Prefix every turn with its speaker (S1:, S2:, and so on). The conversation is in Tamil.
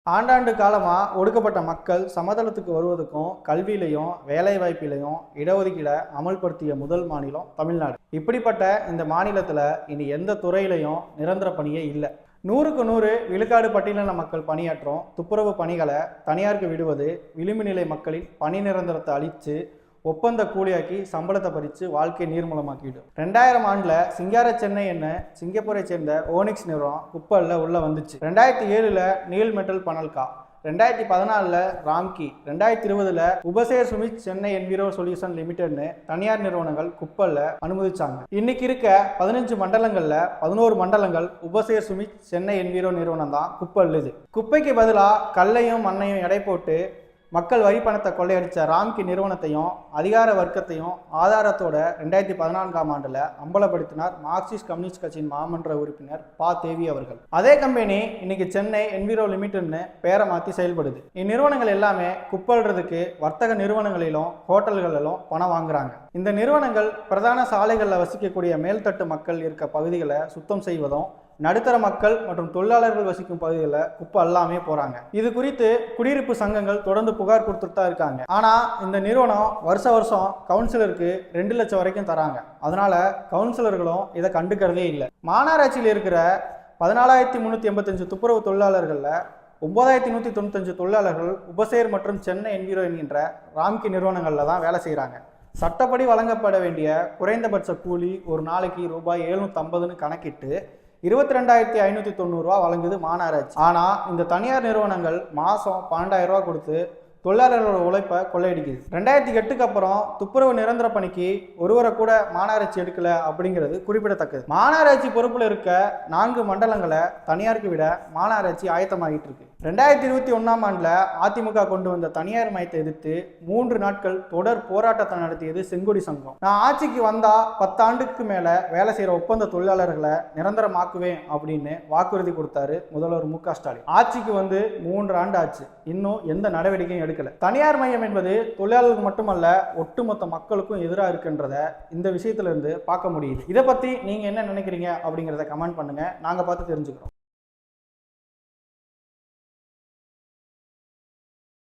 S1: ஆண்டாண்டு காலமாக ஒடுக்கப்பட்ட மக்கள் சமதளத்துக்கு வருவதற்கும் கல்வியிலையும் வேலைவாய்ப்பிலையும் இடஒதுக்கீடை அமல்படுத்திய முதல் மாநிலம் தமிழ்நாடு. இப்படிப்பட்ட இந்த மாநிலத்தில் இனி எந்த துறையிலையும் நிரந்தர பணியே இல்லை. 100க்கு 100 விழுக்காடு பட்டியலின மக்கள் பணியாற்றும் துப்புரவு பணிகளை தனியாருக்கு விடுவது விளிம்பு நிலை மக்களின் பணி நிரந்தரத்தை அழித்து ஒப்பந்த கூலியாக்கி சம்பளத்தை பறித்து வாழ்க்கை நீர்மூலமாக்கிடும். 2000 ஆண்டில் சிங்கார சென்னை என்ன சிங்கப்பூரை சேர்ந்த ஓனிக்ஸ் நிறுவனம் குப்பல்ல உள்ள வந்துச்சு. 2007 Neel metal Fanalca, 2014 Ramky, 2020 Urbaser Sumeet Chennai enviro solution லிமிடெட்னு தனியார் நிறுவனங்கள் குப்பல்ல அனுமதிச்சாங்க. இன்னைக்கு இருக்க 15 மண்டலங்கள்ல 11 மண்டலங்கள் உபசேர் சுமித் சென்னை என்விரோ நிறுவனம் தான் குப்பல். இது குப்பைக்கு பதிலாக கல்லையும் மண்ணையும் எடை போட்டு மக்கள் வரி பணத்தை கொள்ளையடித்த ராம்கி நிறுவனத்தையும் அதிகார வர்க்கத்தையும் ஆதாரத்தோட 2014ஆம் ஆண்டில் அம்பலப்படுத்தினார் மார்க்சிஸ்ட் கம்யூனிஸ்ட் கட்சியின் மாமன்ற உறுப்பினர் பா தேவி அவர்கள். அதே கம்பெனி இன்னைக்கு சென்னை என்விரோ லிமிடெட்னு பேரை மாற்றி செயல்படுது. இந்நிறுவனங்கள் எல்லாமே குப்பல்றதுக்கு வர்த்தக நிறுவனங்களிலும் ஹோட்டல்களிலும் பணம் வாங்குறாங்க. இந்த நிறுவனங்கள் பிரதான சாலைகளில் வசிக்கக்கூடிய மேல்தட்டு மக்கள் இருக்க பகுதிகளை சுத்தம் செய்வதும் நடுத்தர மக்கள் மற்றும் தொழிலாளர்கள் வசிக்கும் பகுதிகளில் குப்பை எல்லாமே போறாங்க. இது குறித்து குடியிருப்பு சங்கங்கள் தொடர்ந்து புகார் கொடுத்துட்டு தான் இருக்காங்க. ஆனா இந்த நிறுவனம் வருஷம் கவுன்சிலருக்கு 2 லட்சம் வரைக்கும் தராங்க. அதனால கவுன்சிலர்களும் இதை கண்டுக்கிறதே இல்லை. மாநகராட்சியில் இருக்கிற 14,385 துப்புரவு தொழிலாளர்களில் 9,195 தொழிலாளர்கள் உபசேர் மற்றும் சென்னை என்விரோ என்கின்ற ராம்கி நிறுவனங்களில் தான் வேலை செய்கிறாங்க. சட்டப்படி வழங்கப்பட வேண்டிய குறைந்தபட்ச கூலி ஒரு நாளைக்கு ரூபாய் 750ன்னு கணக்கிட்டு 22,590 ரூபா வழங்குது மாநகராட்சி. ஆனால் இந்த தனியார் நிறுவனங்கள் மாதம் 12,000 ரூபா கொடுத்து தொழிலாளர்களோட உழைப்பை கொள்ளையடிக்குது. 2008க்கு அப்புறம் துப்புரவு நிரந்தர பணிக்கு ஒருவரை கூட மாநகராட்சி எடுக்கல அப்படிங்கிறது குறிப்பிடத்தக்கது. மாநகராட்சி பொறுப்பில் இருக்க 4 மண்டலங்களை தனியாருக்கு விட மாநகராட்சி ஆயத்தமாகிட்டு இருக்கு. 2021ஆம் ஆண்டில் அதிமுக கொண்டு வந்த தனியார் மயத்தை எதிர்த்து 3 நாட்கள் தொடர் போராட்டத்தை நடத்தியது செங்கொடி சங்கம். நான் ஆட்சிக்கு வந்தா 10 ஆண்டுக்கு மேல வேலை செய்யற ஒப்பந்த தொழிலாளர்களை நிரந்தரமாக்குவேன் அப்படின்னு வாக்குறுதி கொடுத்தாரு முதல்வர் மு.க. ஸ்டாலின். ஆட்சிக்கு வந்து 3 ஆண்டு ஆச்சு, இன்னும் எந்த நடவடிக்கையும் எடுக்கல. தனியார் மையம் என்பது தொழிலாளர்களுக்கு மட்டுமல்ல ஒட்டுமொத்த மக்களுக்கும் எதிராக இருக்குன்றத இந்த விஷயத்துல இருந்து பார்க்க முடியுது. இதை பத்தி நீங்க என்ன நினைக்கிறீங்க அப்படிங்கிறத கமெண்ட் பண்ணுங்க, நாங்க பார்த்து தெரிஞ்சுக்கிறோம்.